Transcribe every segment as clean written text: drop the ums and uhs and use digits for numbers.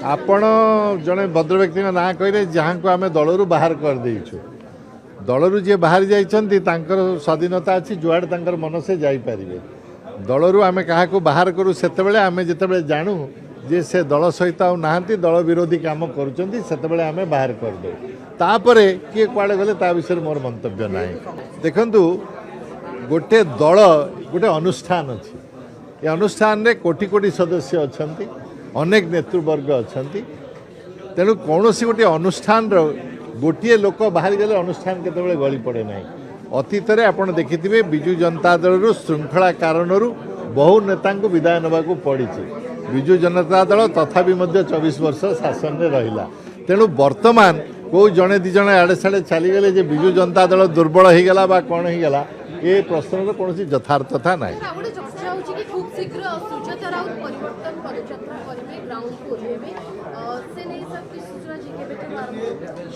आपण जड़े भद्र व्यक्ति ना कहे जहाँ को आम दलू बाहर कर देचु दलू जी बाहर जाइछन्ति तांकर स्वाधीनता अच्छी जुआड़े तांकर मन से जाइपारे दलू आम क्या बाहर करूँ से आम जिते जानू जे से दल सहित आती दल विरोधी काम करें आम बाहर करदे तापर किए कुआड़े गले ता विषय मोर मंतव्य ना देखु गोटे दल गोटे अनुष्ठान अच्छी ये अनुष्ठान रे कोटी कोटी सदस्य अच्छा अनेक नेतृवर्ग अच्छा तेणु कौन सी गोटे अनुष्ठान गोटे लोक बाहरी गले अनुष्ठान केतबेले गली पड़े ना अतीत में आपड़ देखिथे विजु जनता दल श्रृंखला कारण बहु नेता विदाय नाक पड़ी विजु जनता दल तथापि 24 वर्ष शासन में रहा तेणु वर्तमान कौ जड़े दिज आड़े साड़े चलीगले विजु जनता दल दुर्बल हो गला बा कौन हो गला ये प्रश्न कौन यथार्थता ना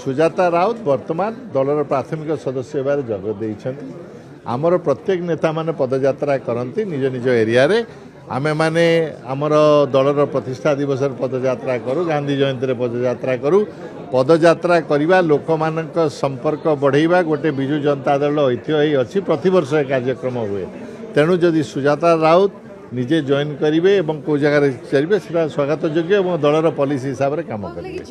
सुजाता राउत वर्तमान दलर प्राथमिक सदस्य भाव जगदे आमर प्रत्येक नेता माने पदयात्रा करती निज निज एरिया रे आमे माने आमर दलर प्रतिष्ठा दिवस पदयात्रा करूँ गांधी जयंती पदयात्रा करूँ पदयात्रा करवा लोक मानक संपर्क बढ़ेवा गोटे विजु जनता दल ऐतिह्य अच्छी प्रतिवर्ष कार्यक्रम हुए तेणु जदि सुजाता राउत निजे जॉइन करेंगे और कौ जगार चलिए स्वागत योग्य और दलर पॉलिसी हिसाब से काम करेंगे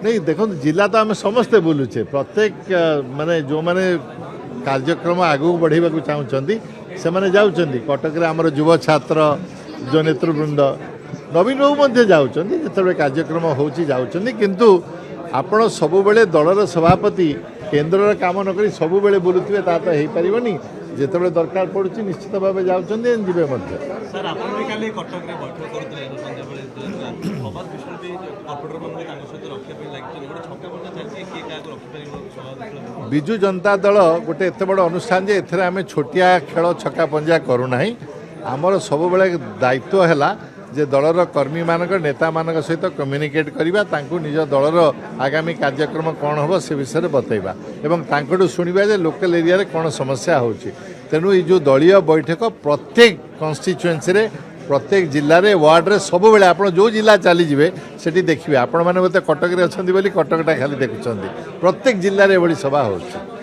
नहीं देखो जिला तो आम समस्ते बुलूचे प्रत्येक माने जो माने कार्यक्रम आगू बढ़ेवा चाहते से माने जाउछन्ति कटक रे हमर युवा छात्र जो नेतृवृंद नवीन बाबू जाउछन्ति जेतबे कार्यक्रम होउछि जाउछन्ति किंतु आपण सबु बेले दलर सभापति केंद्र काम न करी सबु बेले बुलुथिबे ता तो हेई परिबनी जेतबे दरकार पड़ुछि निश्चित भाबे जाउछन्ति जिबे मध्ये सर आपण भी काली कटक रे बैठक करथले संध्या बेले भगत विष्णु भी कॉर्पोरेटर मन तांग सहित रखे पे लागिछ गोटे छक्का बंदा चलछि के का रखे परिबो विजु जनता दल गोटे एत बड़ अनुष्ठान जे एथरे आमे छोटिया खेल छक्का पंजा करू नाही आमर सब बेले दायित्व हैला जे दलर कर्मी मानक नेता मानक सहित कम्युनिकेट करबा तांकु निज दलर आगामी कार्यक्रम कौन हम से विषय में बतैबा एवं तांकटू सुनिबा जे लोकल एरिया रे कौन समस्या होची तेणु ये जो दलीय बैठक प्रत्येक कन्स्टिट्युएन्सी रे प्रत्येक जिले में वार्ड रे सब बेले आप जो जिला चली जाए सेठी देखिए आपण मैंने बोलते कटक रे अछंती बोली कटकटा खाली देखुछंती प्रत्येक जिले में एभली सभा होची।